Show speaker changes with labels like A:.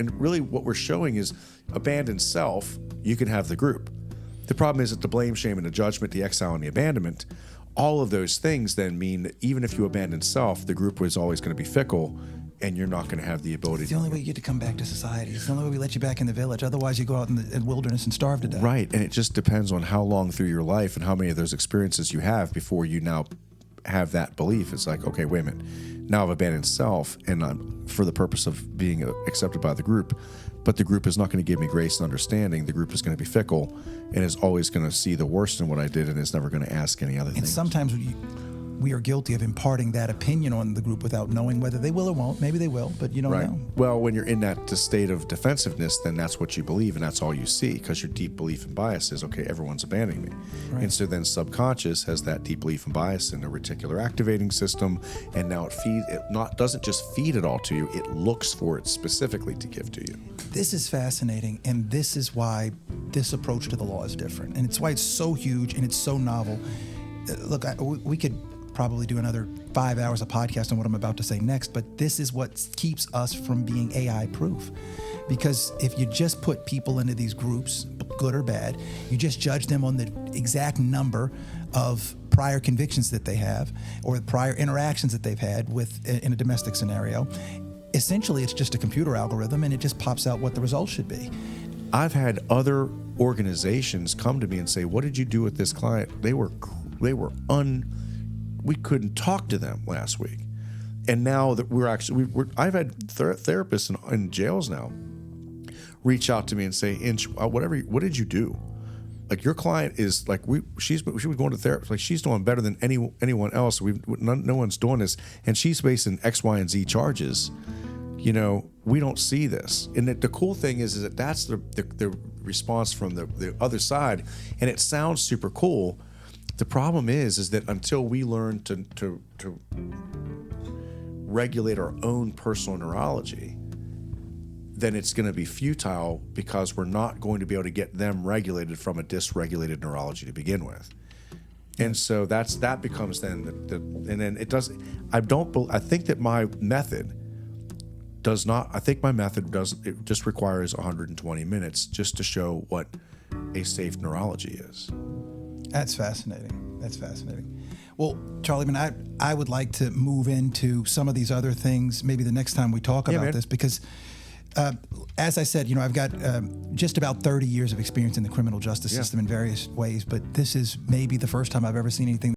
A: And really what we're showing is abandon self, you can have the group. The problem is that the blame, shame, and the judgment, the exile, and the abandonment, all of those things then mean that even if you abandon self, the group is always going to be fickle, and you're not going to have the ability.
B: It's the only way you get to come back to society. It's the only way we let you back in the village. Otherwise, you go out in the wilderness and starve to death.
A: Right, and it just depends on how long through your life and how many of those experiences you have before you now have that belief. It's like, okay, wait a minute. Now I've abandoned self, and I'm for the purpose of being accepted by the group, but the group is not going to give me grace and understanding. The group is going to be fickle and is always going to see the worst in what I did and is never going to ask any other things.
B: And sometimes we are guilty of imparting that opinion on the group without knowing whether they will or won't. Maybe they will, but you don't know.
A: Well, when you're in that state of defensiveness, then that's what you believe, and that's all you see, because your deep belief and bias is, okay, everyone's abandoning me. Right. And so then subconscious has that deep belief and bias in the reticular activating system, and now it doesn't just feed it all to you, it looks for it specifically to give to you.
B: This is fascinating, and this is why this approach to the law is different, and it's why it's so huge and it's so novel. Look, we could probably do another 5 hours of podcast on what I'm about to say next, but this is what keeps us from being AI proof. Because if you just put people into these groups, good or bad, you just judge them on the exact number of prior convictions that they have or prior interactions that they've had with in a domestic scenario. Essentially, it's just a computer algorithm, and it just pops out what the results should be.
A: I've had other organizations come to me and say, "What did you do with this client? We couldn't talk to them last week." And now that I've had therapists in jails now reach out to me and say, "Inch, what did you do? Like, your client is like, she was going to therapy, like she's doing better than anyone else. No one's doing this, and she's facing X, Y, and Z charges. You know, we don't see this." And the cool thing is that that's the response from the other side, and it sounds super cool. The problem is that until we learn to regulate our own personal neurology, then it's going to be futile, because we're not going to be able to get them regulated from a dysregulated neurology to begin with. And so that becomes then and then it does. I think that my method does not. I think my method does. It just requires 120 minutes just to show what a safe neurology is.
B: That's fascinating. That's fascinating. Well, Charlie, I would like to move into some of these other things maybe the next time we talk about this, because as I said, I've got just about 30 years of experience in the criminal justice system in various ways, but this is maybe the first time I've ever seen anything